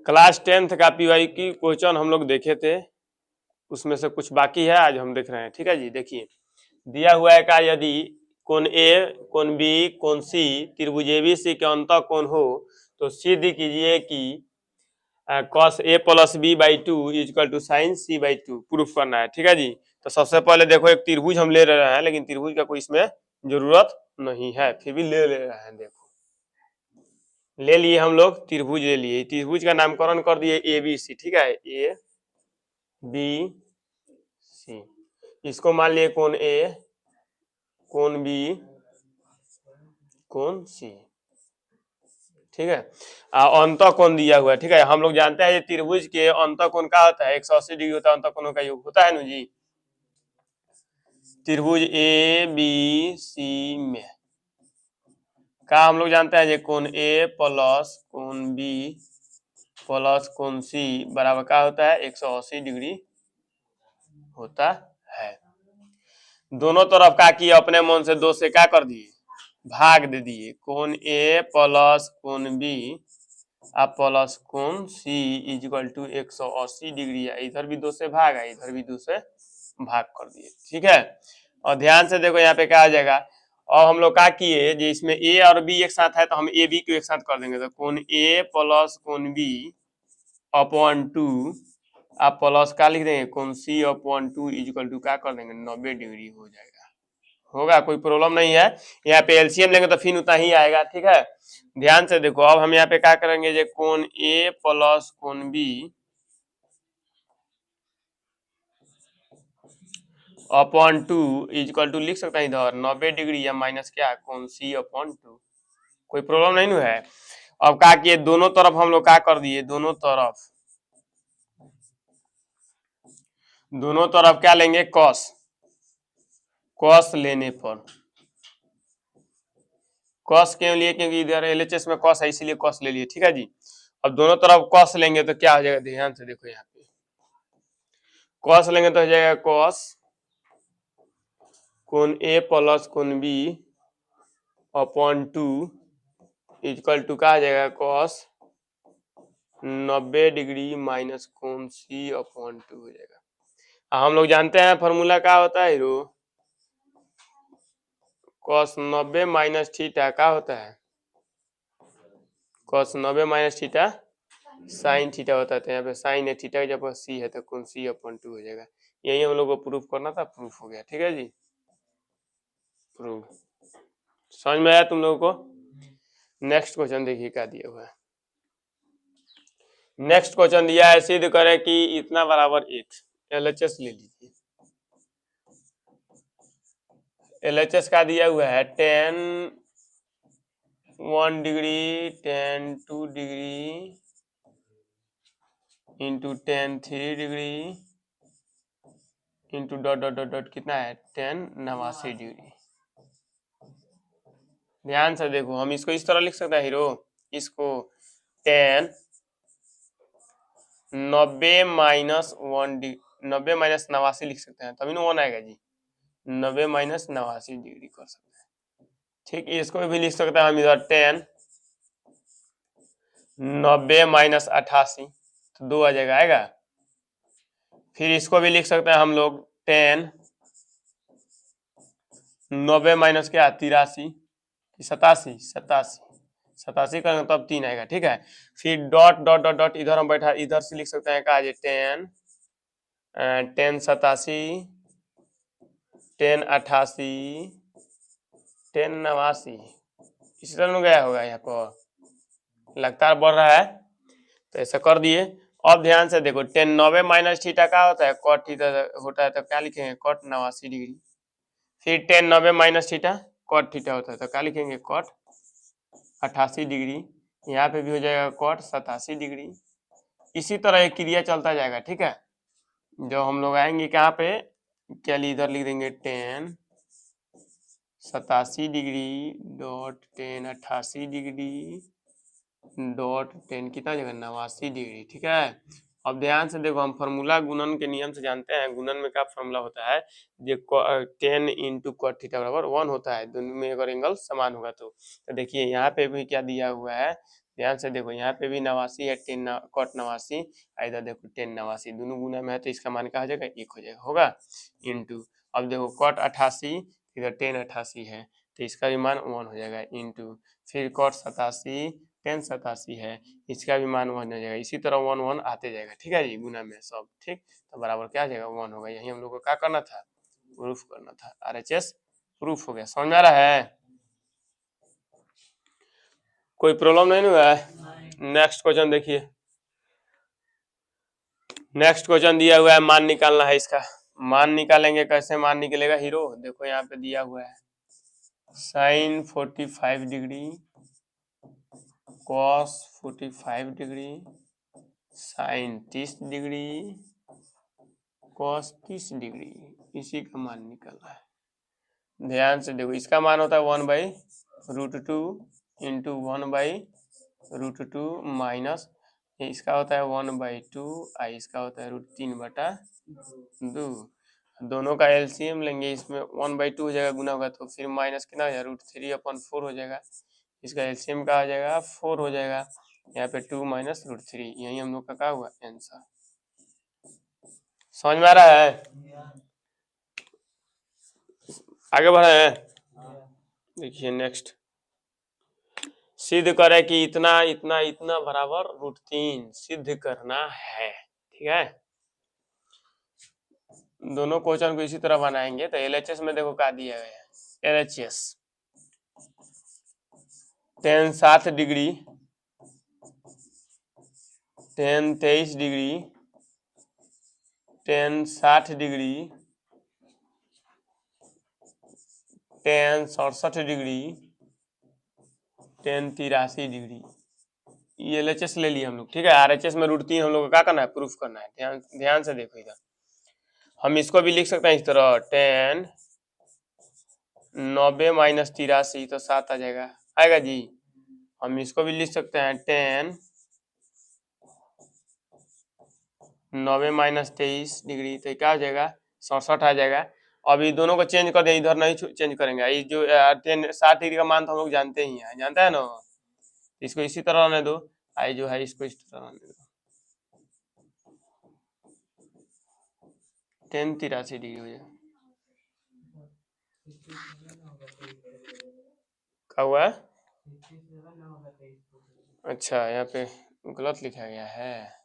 Class 10th का PY की question हम लोग देखे थे, उसमें से कुछ बाकी है, आज हम देख रहे हैं। ठीक है जी, देखिए दिया हुआ है का यदि कोण ए, कोण बी, कोण सी त्रिभुज एबीसी के अंतः कोण हो तो सिद्ध कीजिए कि cos a plus B by two equal to sine C by two proof करना है। ठीक है जी, तो सबसे पहले देखो एक त्रिभुज हम ले रहे हैं, लेकिन त्रिभुज का कोई इसमें जरूरत नहीं है, फिर भी ले रहे हैं। देखो ले लिए हम लोग, त्रिभुज ले लिए, त्रिभुज का नामकरण कर दिए ए बी सी। ठीक है, ए बी सी, इसको मान लिए कोण ए, कोण बी, कोण सी। ठीक है, अंतः कोण दिया हुआ है। ठीक है, हम लोग जानते हैं त्रिभुज के अंतः कोण का होता है 180 डिग्री होता है, अंतः कोणों का योग होता है ना जी। त्रिभुज ए बी सी में का हम लोग जानते हैं कोण ए प्लस कोण बी प्लस कोण सी बराबर का होता है 180 डिग्री होता है। दोनों तरफ का किए अपने मन से दो से क्या कर दिए, भाग दे दिए। कोण ए प्लस कोण बी अब प्लस कोण सी इक्वल टू 180 डिग्री है, इधर भी दो से भाग है, इधर भी दो से भाग कर दिए। ठीक है, और ध्यान से देखो यहाँ पे क्या आ जाएगा। और हम लोग क्या किए जो इसमें ए और बी एक साथ है तो हम ए बी को एक साथ कर देंगे, तो कोण ए प्लस कोण बी अपॉन टू आप प्लस का लिख देंगे कोण सी अपॉन टू इक्वल टू क्या कर देंगे 90 डिग्री हो जाएगा। होगा, कोई प्रॉब्लम नहीं है। यहाँ पे एलसीएम लेंगे तो फिर उतना ही आएगा। ठीक है, ध्यान से देखो, अब हम यहाँ पे क्या करेंगे जो कोण ए प्लस कोण B upon two equal to लिख सकते हैं इधर 90 डिग्री या माइनस क्या कोण सी अपॉन टू, कोई प्रॉब्लम नहीं है। अब क्या किए दोनों तरफ हम लोग क्या कर दिए, दोनों तरफ क्या लेंगे कॉस, कॉस लेने पर कॉस क्यों लिए, क्योंकि इधर एलएचएस में कॉस है इसीलिए कॉस ले लिए। ठीक है जी, अब दोनों तरफ कॉस लेंगे तो क्या हो जाएगा, ध्यान से देखो यहाँ पे कॉस लेंगे तो हो जाएगा कॉस कोण ए प्लस कोण B upon two equal to क्या आ जाएगा कॉस 90 डिग्री माइनस कोण सी अपॉन टू हो जाएगा। हम लोग जानते हैं फॉर्मूला क्या होता है हीरो, कॉस 90 माइनस थीटा क्या होता है, cos 90 minus theta sine theta होता है। तो यहाँ पे साइन है, थीटा जब सी है तो कोण सी अपॉन टू हो जाएगा। यही हम लोग को प्रूफ करना था, प्रूफ हो गया। ठीक है जी, प्रूफ समझ में आया तुम लोगों को। नेक्स्ट क्वेश्चन देखिए क्या दिया हुआ है। नेक्स्ट क्वेश्चन दिया है सिद्ध करें कि इतना बराबर 8, एलएचएस ले लीजिए। एलएचएस का दिया हुआ है 10 1 degree 10 2 degree into 10 3 degree into dot dot dot dot कितना है 10 89 डिग्री। ध्यान से देखो, हम इसको इस तरह लिख सकते हैं हीरो, इसको 10 90 माइनस 1 डिग्री 90 माइनस 89 लिख सकते हैं, तभी ना 1 आएगा जी। 90 माइनस 89 डिग्री कर सकते हैं। ठीक, इसको भी लिख सकते हैं हम इधर 10 90 माइनस 88 तो 2 आ जाएगा, आएगा। फिर इसको भी लिख सकते हैं हम लोग 10 90 माइनस क्या 83 87 87 करेंगे तब 3 आएगा। ठीक है, फिर डॉट डॉट डॉट डॉट इधर हम बैठा, इधर से लिख सकते हैं कहा 10 10 87 10 88 10 89 इसी तरह में गया होगा, यहाँ पर लगातार बढ़ रहा है तो ऐसा कर दिए। अब ध्यान से देखो 10 90 माइनस थीटा क्या होता है कॉट थीटा होता है, तो क्या लिखेंगे कॉट 89 डिग्री। फिर 10 90 माइनस थीटा कॉट थीटा होता है तो क्या लिखेंगे कॉट 88 डिग्री। यहाँ पे भी हो जाएगा कॉट 87 डिग्री। इसी तरह एक क्रिया चलता जाएगा। ठीक है, जो हम लोग आएंगे कहाँ पे, क्या इधर लिख देंगे 10 87 डिग्री डॉट 10 88 डिग्री डॉट 10 कितना जगह 89 डिग्री। ठीक है, अब ध्यान से देखो, हम फॉर्मूला गुणन के नियम से जानते हैं। गुणन में क्या फॉर्मूला होता है, जो 10 इंटू कॉट थीटा बराबर 1 होता है, दोनों में अगर एंगल समान होगा तो देखिए यहाँ पे भी क्या दिया हुआ है ध्यान से देखो, यहाँ पे भी 89 है, 10 कॉट 89, इधर देखो 10 89, दोनों गुना में है तो इसका मान क्या हो जाएगा, 1 हो जाएगा, होगा इंटू। अब देखो कॉट 88, इधर 10 88 है तो इसका भी मान 1 हो जाएगा इंटू। फिर कॉट 87, 10 87 है, इसका भी मान 1 हो जाएगा। इसी तरह 1 1 आते जाएगा, ठीक है जी, गुना में सब ठीक, तो बराबर क्या आ जाएगा, 1 होगा। यही हम लोग को क्या करना था, प्रूफ करना था। RHS प्रूफ हो गया। समझ में आ रहा है, कोई प्रॉब्लम नहीं हुआ है। नेक्स्ट क्वेश्चन देखिए, नेक्स्ट क्वेश्चन दिया हुआ है, मान निकालना है इसका। मान निकालेंगे, कैसे मान निकलेगा हीरो, देखो यहाँ पे दिया हुआ है sine 45 degree, cos 45 degree, sine 30 degree, cos 30 degree, इसी का मान निकलना है। ध्यान से देखो, इसका मान होता है 1/√2 इंटू 1/√2 माइनस, इसका होता है 1/2, इसका होता है √3/2। दोनों का एलसीएम लेंगे, इसमें 1/2 हो जाएगा, गुना होगा तो फिर माइनस कितना हो जाएगा, √3/4 हो जाएगा। इसका एलसीएम का आ जाएगा 4 हो जाएगा, यहाँ पे 2 माइनस √3, यही हम लोग का क्या हुआ आंसर। समझ में आ रहा है, आगे बढ़े हैं। देखिए नेक्स्ट, सिद्ध करे कि इतना इतना इतना बराबर √3 सिद्ध करना है, ठीक है। दोनों क्वेश्चन को इसी तरह बनाएंगे। तो LHS में देखो क्या दिया गया है, LHS tan 60 degree, tan 23 degree, tan 60 degree, tan 67 degree, tan 83 degree, ये LHS ले लिया हम लोग, ठीक है। RHS में √3 हम लोग को क्या करना है, प्रूफ करना है। ध्यान से देखो, इधर हम इसको भी लिख सकते हैं इस तरह, tan 90 माइनस 83 तो 7 आ जाएगा, आएगा जी। हम इसको भी लिख सकते हैं tan 90 माइनस 23 डिग्री तो क्या हो जाएगा, 67 आ जाएगा। अभी दोनों को चेंज कर दें, इधर नहीं चेंज करेंगे। ये जो 60 डिग्री का मान तो हम लोग जानते ही हैं, जानता है ना, इसको इसी तरह रहने दो, आई जो है इसको इस तरह रहने दो, tan 83 डिग्री हो जाएगा। क्या हुआ, अच्छा यहाँ पे गलत लिखा गया है,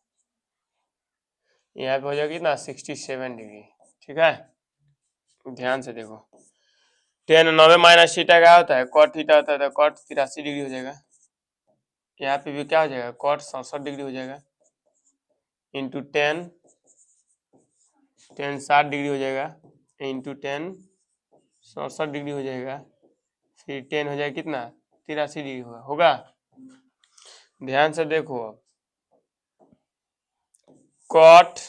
यहाँ पे हो जाएगी ना 67 डिग्री, ठीक है। ध्यान से देखो, tan 90 माइनस थीटा क्या होता है, cot थीटा होता है, तो cot 83 डिग्री हो जाएगा। यहाँ पे भी क्या हो जाएगा, cot 67 डिग्री हो जाएगा इंटू tan 60 डिग्री हो जाएगा इंटू tan 67 डिग्री हो जाएगा, फिर 10 हो जाएगा कितना, 83 डिग्री होगा। ध्यान से देखो, cot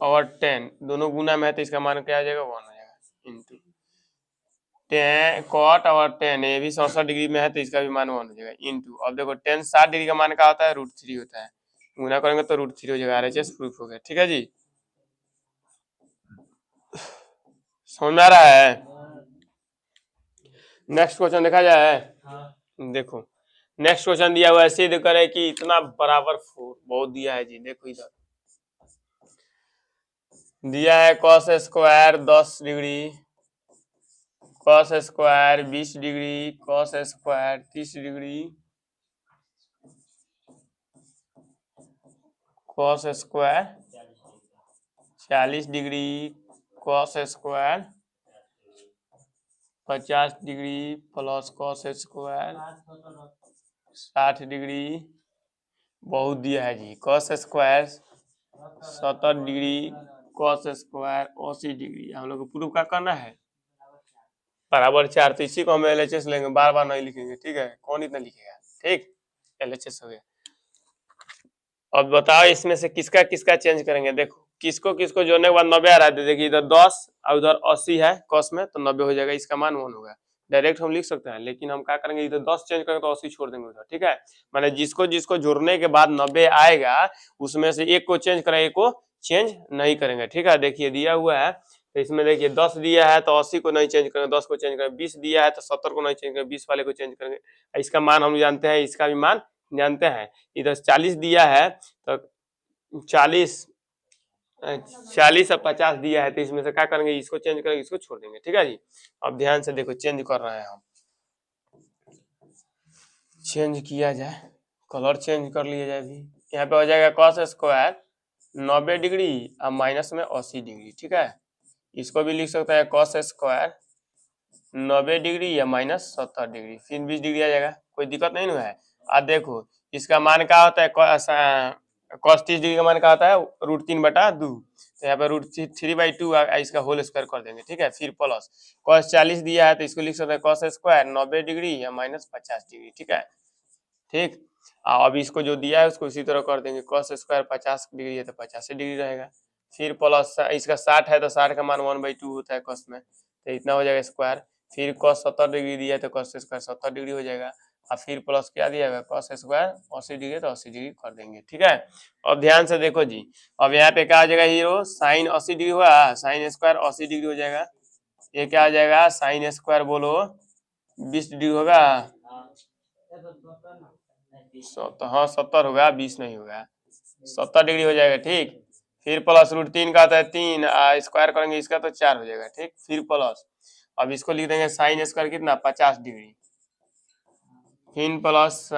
और tan दोनों गुना में है तो इसका मान क्या आ जाएगा, 1 हो जाएगा इंटू tan, cot और tan ये भी 67 डिग्री में है तो इसका भी मान 1 हो जाएगा इंटू। अब देखो tan 60 डिग्री का मान क्या होता है, √3 होता है, गुना करेंगे तो √3 हो जाएगा। RHS प्रूफ हो गया, ठीक है जी। समझ में आ रहा है। नेक्स्ट क्वेश्चन देखा जाए, देखो नेक्स्ट क्वेश्चन दिया हुआ है, सिद्ध करे कि इतना बराबर 4, बहुत दिया है जी। देखो इधर दिया है cos square 10 degree, cos square 20 degree, cos square 30 degree, cos square 40 degree, cos square 50 degree plus cos square 60 degree, बहुत दिया है जी। cos square 70 degree, cos square 80 degree, हम लोग को प्रूफ क्या करना है, बराबर 4। तो इसी को हम LHS लेंगे, बार बार नहीं लिखेंगे, ठीक है, कौन इतना लिखेगा, ठीक, LHS हो गया। अब बताओ इसमें से किसका किसका चेंज करेंगे। देखो किसको किसको जोड़ने के बाद 90 आ रहा है, देखिए इधर 10 और उधर 80 है कॉस में, तो 90 हो जाएगा, इसका मान 1 होगा। डायरेक्ट हम लिख सकते हैं, लेकिन हम क्या करेंगे, इधर 10 चेंज करेंगे तो 80 छोड़ देंगे उधर, ठीक है। माने जिसको जिसको जोड़ने के बाद 90 आएगा उसमें से एक को चेंज करें, एक को चेंज नहीं करेंगे, ठीक है। देखिए दिया हुआ है, तो इसमें देखिए 10 दिया है तो 80 को नहीं चेंज करेंगे, 10 को चेंज करेंगे। 20 दिया है तो 70 को नहीं चेंज करेंगे, 20 वाले को चेंज करेंगे। इसका मान हम जानते हैं, इसका भी मान जानते हैं। इधर 40 दिया है तो 40 और 50 दिया है, तो इसमें से क्या करेंगे, इसको चेंज करेंगे, इसको छोड़ देंगे। ठीक है जी। अब ध्यान से देखो, चेंज कर रहे हैं हम, चेंज किया जाए, कलर चेंज कर लिया जाए भी। यहाँ पे हो जाएगा कॉस स्क्वायर 90 डिग्री और माइनस में 80 डिग्री। ठीक है, इसको भी लिख सकते हैं कॉस स्क्वायर 90 डिग्री या माइनस 70 डिग्री, फिर 20 डिग्री आ जाएगा, कोई दिक्कत नहीं ना है। अब देखो इसका मान क्या होता है, कॉस 30 डिग्री का मान क्या होता है, √3/2, तो यहाँ पे √3/2 इसका होल स्क्वायर कर देंगे। ठीक है, फिर प्लस कॉस 40 दिया है तो इसको लिख सकते हैं कॉस स्क्वायर 90 डिग्री या माइनस 50 डिग्री। ठीक है, ठीक। अब इसको जो दिया है उसको इसी तरह कर देंगे, कॉस स्क्वायर 50 डिग्री है तो 50 डिग्री रहेगा, फिर प्लस इसका 60 है तो 60 का मान 1/2 होता है कॉस में, तो इतना हो जाएगा स्क्वायर, फिर कॉस 70 डिग्री दिया है तो कॉस स्क्वायर 70 डिग्री हो जाएगा, और फिर प्लस क्या दिया है कॉस स्क्वायर 80 डिग्री तो 80 डिग्री कर देंगे। ठीक है, अब ध्यान से देखो जी, अब यहाँ पे क्या आ जाएगा हीरो, साइन 80 डिग्री हुआ, साइन स्क्वायर 80 डिग्री हो जाएगा, ये क्या आ जाएगा, साइन स्क्वायर बोलो 20 डिग्री होगा, तो हाँ 70 होगा, 20 नहीं होगा, 70 डिग्री हो जाएगा। ठीक, फिर प्लस √3 का आता है 3, स्क्वायर करेंगे इसका तो 4 हो जाएगा। ठीक, फिर प्लस, अब इसको लिख देंगे साइन स्क्वायर कितना 50 डिग्री, फिर प्लस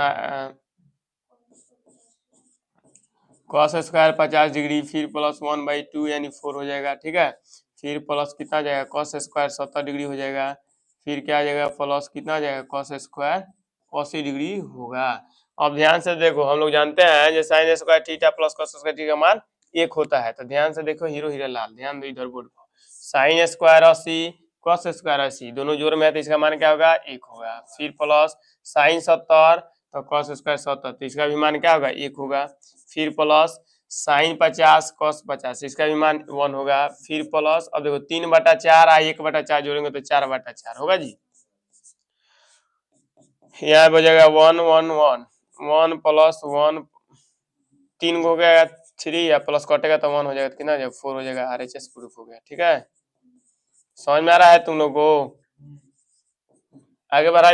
कॉस स्क्वायर 50 डिग्री, फिर प्लस 1/2 यानी 4 हो जाएगा। ठीक है, फिर प्लस कितना आ जाएगा, कॉस स्क्वायर 70 डिग्री हो जाएगा, फिर क्या आ जाएगा प्लस कितना आ जाएगा, कॉस स्क्वायर 80 डिग्री होगा। अब ध्यान से देखो, हम लोग जानते हैं जो sine square theta plus cos square theta का मान 1 होता है, तो ध्यान से देखो हीरो हीरा लाल, ध्यान दो इधर बोर्ड को, साइन स्क्वायर 80 कॉस स्क्वायर 80 दोनों जोड़ में है तो इसका मान क्या होगा 1 होगा, फिर प्लस साइन 70 तो कॉस स्क्वायर 70 तो इसका भी मान क्या होगा 1 होगा, फिर प्लस साइन 50 कॉस 50 इसका भी मान 1 होगा, फिर प्लस अब देखो 3/4 और 1/4 जोड़ेंगे तो 4/4 होगा जी, यहाँ हो जाएगा 1 1 1 1 प्लस 1 3 हो गया 3 या प्लस कटेगा तो 1 हो जाएगा, कितना हो जाएगा 4 हो जाएगा, RHS प्रूफ हो गया। ठीक है, समझ में आ रहा है तुम लोग को, आगे बढ़ा